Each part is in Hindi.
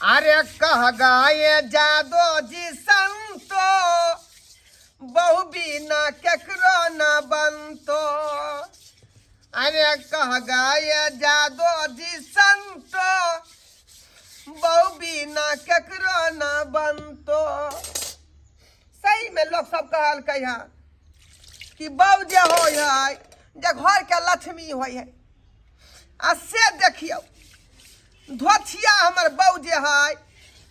अरे कह गाये जादो जी संतो बहु बिना केकरो न बनतो। अरे कह गाये जादो जी संतो बहु बिना केकरो न बनतो। सही में लोग सब कहल कह कि बहू जे हो है जे घर के लक्ष्मी हो है। आ से देखियो धोथिया हमर बहू जे है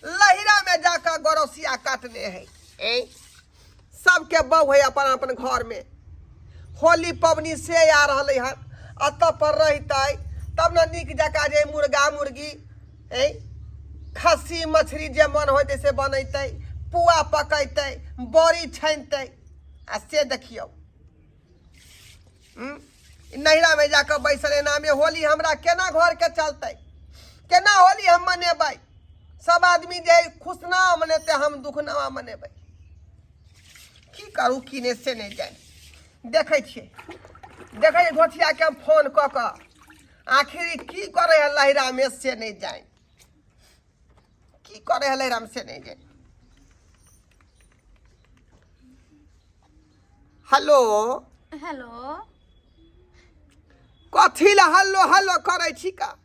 लहिरा में जाकर गोरसिया काटने है। सबके बहू है अपन अपन घर में। होली पबनी से आ रही है अत पर रहते तब न निक जका जे मुर्गा मुर्गी खस्सी मछली जे मन होते से बनते पुआ पकते बड़ी छानते। आ से देखियो नहिरा में जाकर बैसल नामे होली हमरा केना घर के चलते केना होली हम मनेबै। सब आदमी जे खुशना मनेते हम दुखनामा मनेबै। की करू की ने से नहीं जाए देखे देखे घोटिया के हम फोन क के आखिर की करे है लहिरा में से नहीं जाए की करे है लहिरा में से नहीं जाए। हेलो हेलो कथी ला हल्लो हल्लो करे छी का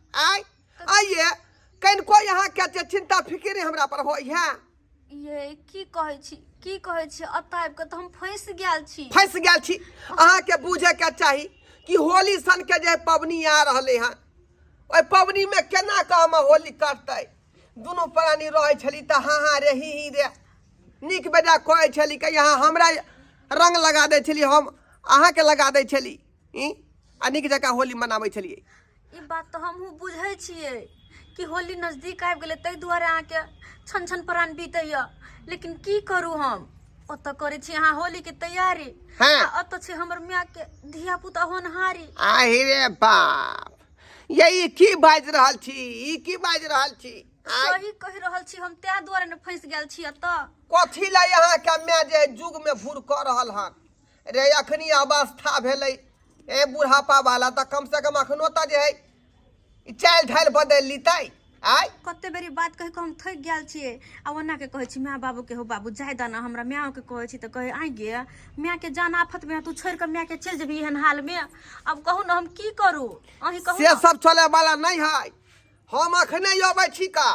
आइए कहीं कोई यहाँ के चिंता फिक्र हमरा पर हो है। ये की कहै छी अताब के तो हम फंस गेल छी। अहाँ के बुझे के चाही कि होली सन के जे पबनी आ रहले हैं ओइ पबनी में केना का हम होली काटते दोनों प्राणी रहे छली त हाँ रे ही रे निक बेजा कहै छली कि यहाँ हमरा रंग लगा दे छली हम अहाँ के लगा दे छली आ निक जका होली मनाबै छलिए। ई बात तो हमहू बुझै छियै कि होली नजदीक आबि गेलै तै दुआरे अहाँ के छन छन प्राण बीतैया। लेकिन की करू हम ओत करे छी अहाँ होली के तैयारी ओत छै हमर मियाँ के धिया पुता होनहारी। आहि रे बाप यही की बाज रहल छी ई की बाज रहल छी। सही कहि रहल छी हम तै दुआरे न फंस गेल छी अत। कथी ला यहाँ के मैं जे जुग में भूर क रहल हन रे अखनी अवस्था भेलै ए बुढ़ापा वाला त कम से कम अखनो त जे है चाल ढाल बदल लीतै। आय कते बेरी बात कहि के हम थक गेल छियै आ ओना के कहै छी माँ बाबू के हो बाबू जाय दाना हमरा माँ के कहै छी त कहे आ गे माँ के जान आफत में तू छोड़ के माँ के चल जेबी एहन हाल में। अब कहू न हम की करू अही कहू से सब चले वाला नहीं है। हम अखने अबै छी का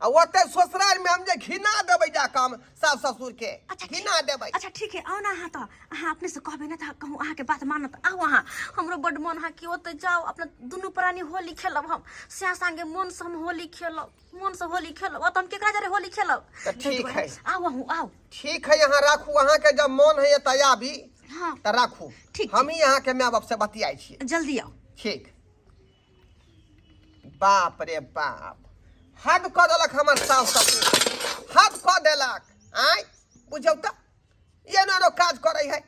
आ ओते ससुराल में हम जे घिना देबै जा काम सास ससुर के घिना देबै। अच्छा ठीक है आओ ना अहाँ तो अहाँ अपने से कहबे ना त कहूँ अहाँ के बात मानत आओ अहाँ हमरो बड मन है कि ओते जाओ अपना दुनू प्राणी होली खेलब हम से संगे मन से हम होली खेलब मन से होली खेलब ओत हम केकरा जरे होली खेलब। ठीक है आओ आओ ठीक है यहाँ राखू अहाँ के जब मन है त आबी हाँ त राखू ठीक हम ही यहाँ के माँ बाप से बतियाई छी जल्दी आओ। ठीक बाप रे बाप हद क देलक हमर सास ससुर हद क देलक। आय बुझौ त ये नो काज करे है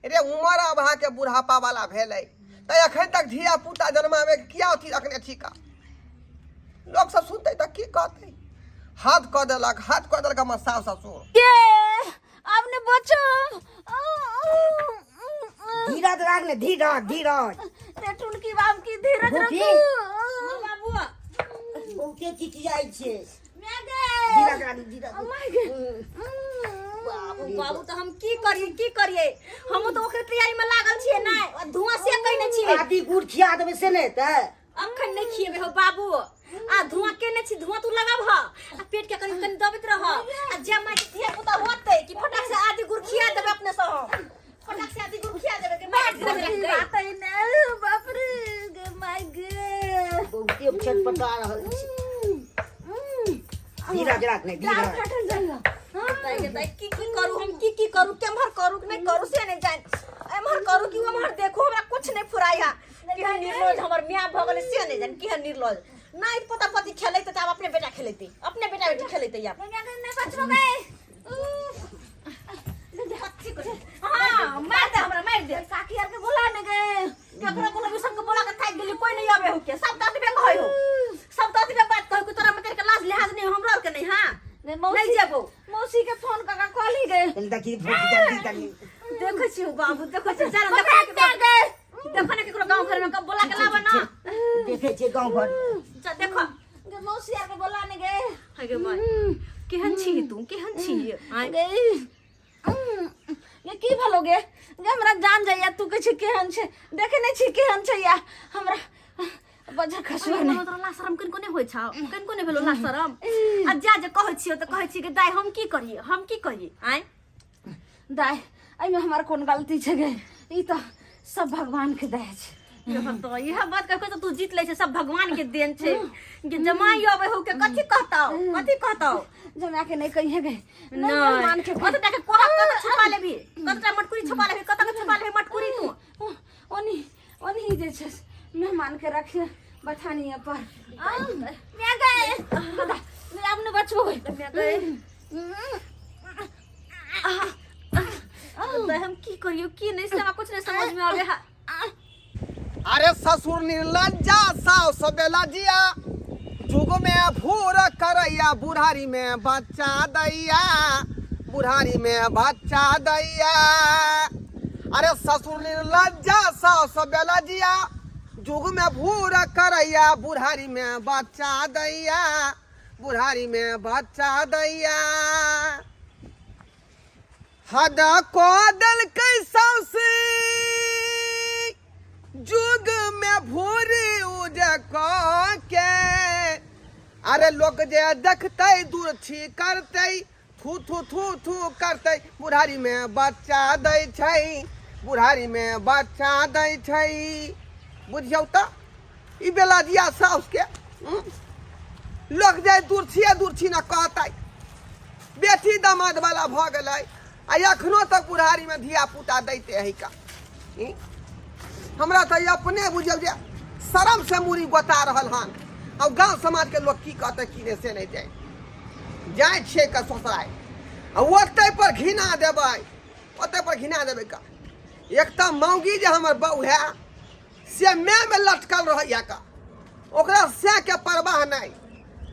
रे उमर अब अहाँ के बुढ़ापा वाला भेलै त अखन तक धिया पुता जन्मावे के किया अथी रखने छी का लोग सब सुनते त की कहते। हद क देलक हमर सास ससुर। ये आपने बचो धीरज रखने धीरज रे टुनकी बाब की धीरज रखू बाबू बहुते चिचियाई छे मैं गे धीरज रख बाबू तो हम की करिए हम तो ओकरे तैयारी में लागल छिए ना धुआं से कहने छिए आदि गुड़ खिया देबे से ने त अखन नहीं खिएबे हो बाबू आ धुआं केने छी धुआं तू लगाब ह आ पेट के कनी कनी दबैत रह आ जे माय के धिया पुता होतै कि फटाक से आदि गुड़ खिया देबे अपने से हम फटाक से आदि गुड़ खिया देबे के माय बात है ना बाप रे गे माय गे बहुते छटपटा रहल छी। धीरज रखने धीरज की करू हम की करू केम्हर करू कि नहीं करू से नहीं जान एम्हर करू कि ओम्हर देखो हमरा कुछ नहीं फुराया कि निर्लज हमर मियां भ गेलै से नहीं जान कि निर्लज नहीं पता पति खेलैते त अपने बेटा खेलैते अपने बेटा बेटी खेलैते या नहीं बचरो गए हां मार दे हमरा मार दे साकी यार के बोला न गए केकरा बोला भी सबके बोला के थाक गेली कोई नहीं आवे हो के सब ततबे कहै हो सब ततबे बात कहै कि तोरा में के लाज लिहाज नहीं हमरा के नहीं हां नहीं जेबो मौसी के फोन का कहली गए देखी जल्दी देखै छी बाबू देखै छी जरा देखो ने केकरो गांव घर में कब बोला के लाबा ना देखे छे गांव घर जा देखो गे मौसी आके बोला ने गे आगे माय केहन छी तू केहन छी आय ये की भलोगे जे हमरा जान जाइया तू कह छी केहन छे देखे नै छी केहन छै या हमरा बजा खसुआ नै तोरा ला शरम कन कोने होय छौ कन कोने भेलो ला शरम आ जा जे कहै छियो त कहै छी कि दाई हम की करिए आय दाई एमे हमार कोन गलती छै गे ई त सब भगवान के दया छै तो यह बात कह तो तू जीत ले सब भगवान के देन छे कि जमाई आवे हो के कथि कहताओ जमा के नहीं कहिए गे नहीं भगवान के ओ तो देख कोहा कत छुपा लेबी कतटा मटकुरी छुपा लेबी कत के छुपा लेबी मटकुरी तू ओनी जे छै मेहमान के रखिए बथानिया पर मैं गए मैं अपने बचबो मैं गए तो हम की करियो की नहीं से कुछ नहीं समझ में आवे अरे ससुर निर्लज्जा साव सबेला जिया जुग में भूर करैया बुढ़ारी में बच्चा दैया बुढ़ारी में बच्चा दैया अरे ससुर निर्लज्जा साव सबेला जिया जुग में भूर करैया बुढ़ारी में बच्चा दैया बुढ़ारी में बच्चा दैया हद को दल कैसा से जुग में भूरी उजक के अरे लोग जे देखते दूर छी करते थू थू थू थू करते बुढ़ारी में बच्चा दै छै बुढ़ारी में बच्चा दै छै बुझियौ त ई बेला दिया साउस के लोग जे दूर छी न कहते बेटी दामाद वाला भ गेलै आ अखनो तक बुढ़ारी में धिया पुता दैते है का हमरा तो अपने बुझल जे शरम से मुरी बता रहल हन और गांव समाज के लोग की कहते कि से नहीं जाए छे का ससुराल ओते पर घिना देबै का एक तो मौगी जे हमर बहू है से में लटकल रह का ओकरा से के परवाह नहीं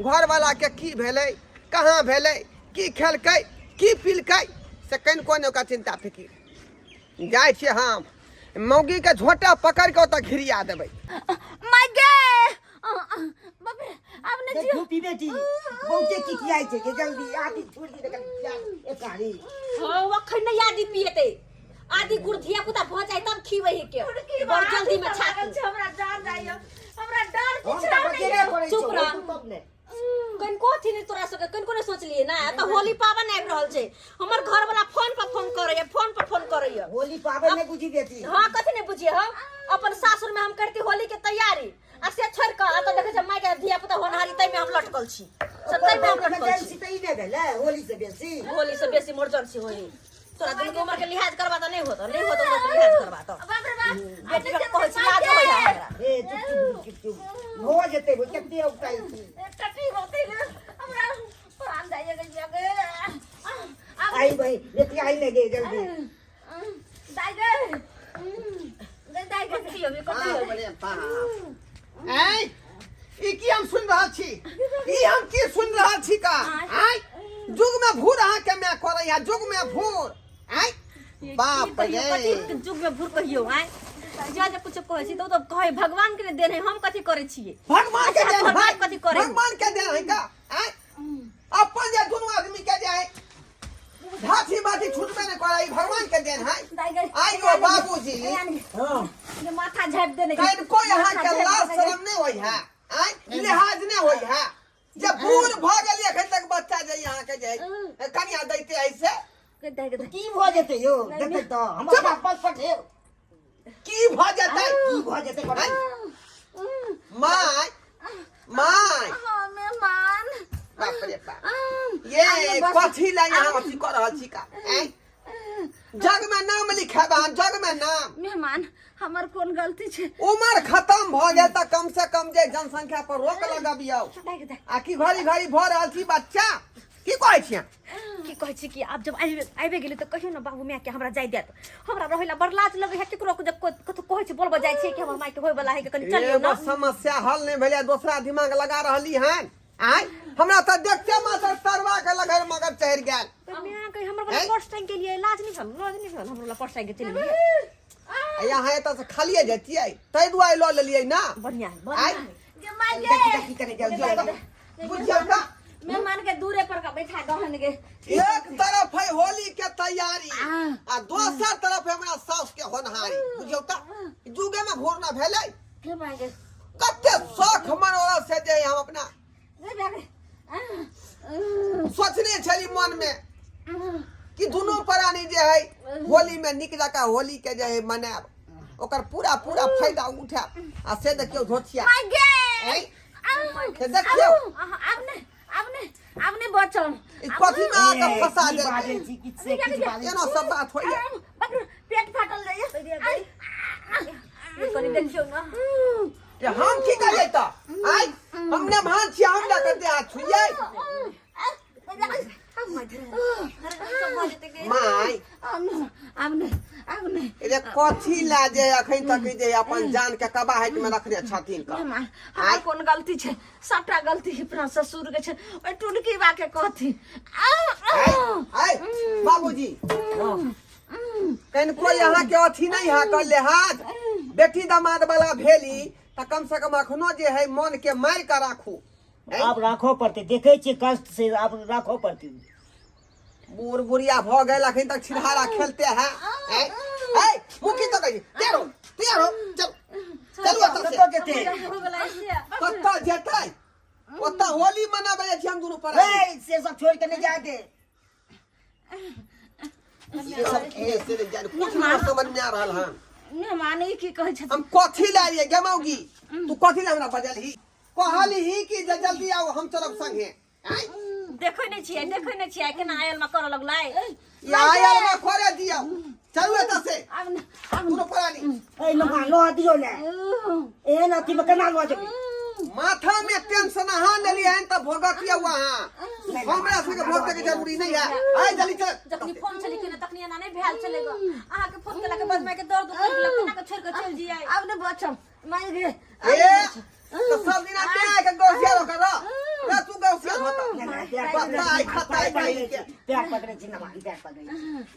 घर वाला के की भेलै कहाँ भेलै की खेलकै की पिलकै से कन कोन ओकरा चिंता फिकिर जाए छे हम मौगी के झोटा पकड़ के ओतऽ घिरिया देबै माय गे बाप रे अब ने देखो पी बेटी बहुते किकियाई छै के जल्दी आदि छोड़ दी एक कारी हां वखन नहीं आदि पिएते आदि गुड़ धिया पुता भ जाए तब खीबै के बड़ जल्दी में छाती हमरा जान जाइयो हमरा डर हम किछ त बकेरे पड़ै चुप रह। तू तब ने कन को थी नहीं तोरा सके कन को ने सोचलिए ना त होली पावन आबि रहल छै हमर घर वाला फोन पर फोन करैया होली पावे नहीं बुझी बेटी हां कथि नहीं बुझिए हम अपन सासुर में हम करती होली के तैयारी आ से छोड़ के आ त देखे छ माय के धिया पुता होनहारी तै में हम लटकल छी सत्तै में हम लटकल छी तई ने भेलै होली से बेसी इमरजेंसी होली तोरा दिन के उम्र के लिहाज करबा त नहीं होत लिहाज करबा त बाप रे बाप बेटी के कहै छी लाज होय हमरा ए चुप हो जेते वो केते उठाई टटी होते हमरा प्राण जाइए गे आई भाई बेटी आई ले गे जल्दी दाई गे दाई गे कथि होबे ऐ ई की हम सुन रहल छी ई हम की सुन रहल छी का आय जुग में भूर अहाँ के मैं करैया जुग में भूर आय बाप रे कथि जुग में भूर कहियो आय जा कुछ कहै छी तो कहे भगवान के देन है हम कथि करे छिए भगवान के देन है कथि करे भगवान के देन है का आय अपन जे दुनु आदमी के जे है धाची बाती छूटबे न करे ई भगवान के देन है दाई गे आय यो बाबूजी हां ये माथा झाप देने कैन कोई अहाँ के लाज शरम नहीं होई है आय लिहाज नहीं होई है जब बूढ़ भ गेली एखन तक बच्चा जे यहाँ के जे कन्या दैते ऐसे दाई गे की भ जेते यो देखै त हमर वापस पठे की भ जेते करे माय मेहमान बाप रे बाप ये कथी ला यहाँ अथी कर रहल छी का जग में नाम लिखेबा जग में नाम मेहमान हमर कोन गलती छै उम्र खत्म भ गेल त कम से कम जे जनसंख्या पर रोक लगाबियौ दाई गे आ की घड़ी भ रहल छी बच्चा की कहै छियै की कहै छी कि आब जब आबे गेली त कहियो न बाबू माय के हमरा जाय देत हमरा रहैला बड़ लाज लगे है केकरो के जब कतो कहै छी बोलबो जाय छी कि हमर माय के होय वाला है कि कनी चलियो एगो न समस्या हल नहीं भेलै दूसरा दिमाग लगा रहली हन आय हमरा त देखते मात्र तरवा के लगैर मगर चढ़ गेल मैं कहि हमर वाला पर्स टाइम के लिए लाज नहीं भेल हमर वाला पर्स टाइम के चली गेल यहाँ एतऽ से खालिए जतियै तै दुआरे लऽ लेलियै ना बढ़िया आय जे माय देखी की करे जल्दी बुझियौ का मेहमान के दूरे पर का बैठा दहन गे एक तरफ है होली के तैयारी आ दोसर तरफ है हमरा सास के होनहारी बुझियो त जुगे में भोर ना भेलै के बागे कते शौक मनोरथ से जे हम अपना रे बागे सोचने छली मन में कि दोनों प्राणी जे है होली में निक जका होली के जे है मनाब ओकर पूरा पूरा फायदा उठाब आ से देखियो धोतिया मागे के देखियो आपने बचल ई कथी में आके फंसा की दे बाजे छी कि से की बाजे एना सब बात होइए पेट फाटल जाइए ये कनी देखियो ना ये हम की कर लेता आई हमने भान छी हम ना करते हाथ छुइए माय आपने ए कथी ला जे अखन तक जे अपन जान के कबाहट में रखने छथिन का हमार कौन गलती छे सबटा गलती अपना ससुर के छे ओइ टुनकी बा के कहती आई बाबूजी कहीं कोई यहाँ के अथी नहीं है कर ले हाथ बेटी दामाद वाला भेली त कम से कम अखनो जे है मन के मार के राखू आप राखो पड़ते देखे छी कष्ट से आप राखो पड़ती बूढ़ बुढ़िया भ गए अखन तक छिरहारा खेलते हैं ए मुखी तो कही तेरो चल चलो कतो जेते कत्ता जेतै ओत्ता होली मनाबे छी हम दोनों पर ए से सब छोड़ के नहीं जाते ये सब से जान कुछ ना समझ में आ रहल हन मेहमान ई की कहै छथि हम कथी लाइए गमौगी तू कथी ला हमरा बजलही कहली ही कि जल्दी आओ हम चलब संगे देखै नै छियै केना आयल में करऽ लगलै ये आयल में खोरे दियो चलू एत से आपने दोनों प्राणी ए लो लो दियो ले ए न ती में केना लो जबी माथा में टेंशन हां लेलिए हन त भोगतिया वहां हमरा संगे भोगते के जरूरी नहीं है आई जल्दी चल जखनी फोन चली के तखनी एना नै भेल चलेगा अहाँ के फोन केला के बाद मैं के दर्द उठ गेल केना के छोड़ के चल जियै आपने बचल मार गे ए तो सब दिन आके के गोसिया कर रे तू गोसिया होता खताई भाई के प्यार पकड़े छी ना मारी प्यार पकड़े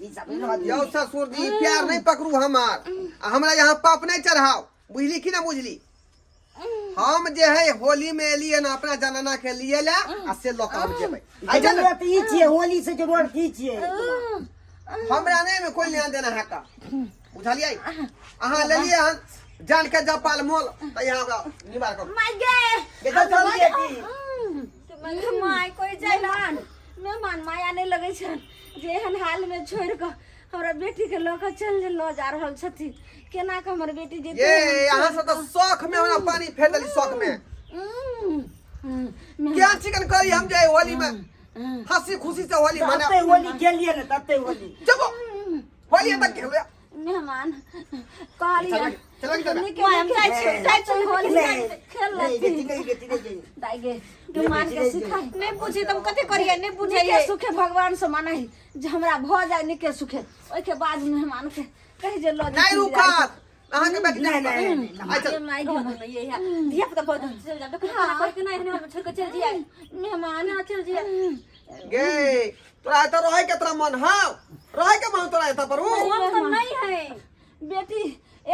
ई सब लो यो ससुर जी प्यार नहीं पकड़ू हमार हमरा यहाँ पाप नहीं चढ़ाओ बुझली कि ना बुझली हम जे है होली में एलिए ना अपना जनाना के लिए ला आ से लोक हम जेबै आई जरूरत ई छिए होली से जरूरत की छिए हमरा नहीं में कोई लेना देना है का बुझलिए अहाँ लेलिए हन जान के जपाल मोल त यहाँ का निवार करू मार गे बेटा चल जेती माय कोई जाइलान मेहमान माया नहीं लगे छन जेहन हाल में छोड़ के हमरा बेटी के लोग चल लो जा रहल छथि केना के हमर बेटी जे ये यहाँ से तो शौक में हमरा पानी फेर देली शौक में क्या चिकन करी हम जे होली में हंसी खुशी से होली तते मना होली खेलिए ना तते होली चलो होली तक खेल रहा मेहमान कहलिए चल हम जाइ छी होली खेल नहीं लेती बेटी नहीं दाई गे तू मान के सिखाई नै बुझी तुम कते करिए नै बुझे निके सुखे भगवान से मानहि जे हमरा भ जाय निके सुखे ओइ के बाद मेहमान के कहि जे लो नहीं रुका अहाँ के बेटी नहीं आई चल माई गे ये है धिया पुता बहुत चल जा खाना कर के नहीं हम छोड़ के चल जिया मेहमान चल जिया गे तोरा तो रहे के तोरा मन हां रहे के मन तोरा एता पर हम तो नहीं है बेटी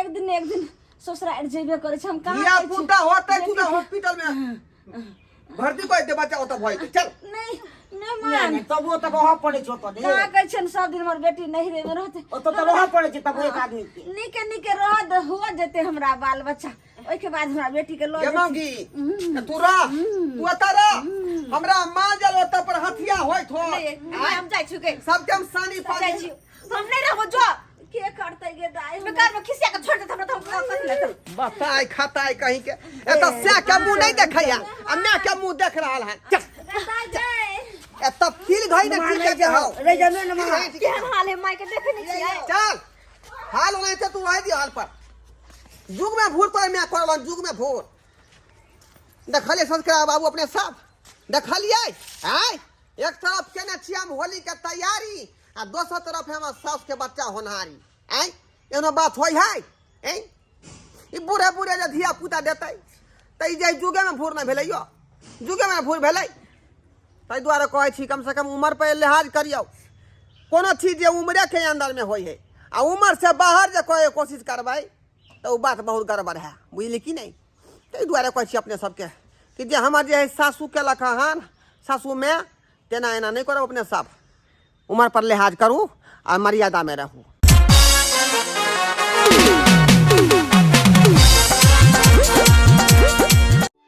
एक दिन ससुराल जेबे करे छ हम कहां या पुता होते तू हॉस्पिटल में भर्ती कोई दे बच्चा होता भई चल नहीं मेहमान तब वो तब वहां पड़े छ तो कहां के छन सब दिन हमर बेटी नहीं रे में रहते ओ तो वहां पड़े छ तब एक आदमी के निके निके रह हुआ जेते हमरा बाल बच्चा ओइ के बाद हमरा बेटी के लो जमागी तू रह तू अता रह हमरा मां जल होता पर हथिया होइत हो हम जाइ छु के सब के हम सानी पा जाइ छु हम नहीं रहबो जो के करते गे दाई बेकार में खिसिया के छोड़ दे हमरा तो कर ले बताई खताई कहीं के एता से के मुंह नहीं देखैया आ मैं के मुंह देख रहल है चल एता फील घई न की के हो रे जमे न मां केहन हाल है माय के देखे नहीं छियै चल हाल नहीं ते तू रह दी हाल पर जुग में भूर पर मैं करलन जुग में भूर देखलिए संस्कार बाबू अपने साथ देखलिए हैं एक तरफ केने छी हम होली के तैयारी आ दोसर तरफ हम सास के बच्चा होनहारी हैं एनो बात होय है हैं ई बूढ़े बूढ़े जे धिया पुता देतै तै जे जुगे में भूर न भेलैयो जुगे में भूर भेलै तै द्वारा कहै छी कम से कम उम्र पे लिहाज करियो कोनो चीज जे उम्रे के अंदर में होय है आ उम्र से बाहर जे कोई कोशिश करबै तो बात बहुत गड़बड़ है बुझली कि नहीं तै द्वारा कहै छी अपने सबके कि जे हमर जे है सासू के लखा हन सासू में तेना एना नहीं करो अपने सब उम्र पर लिहाज करूँ और मर्यादा में रहूँ।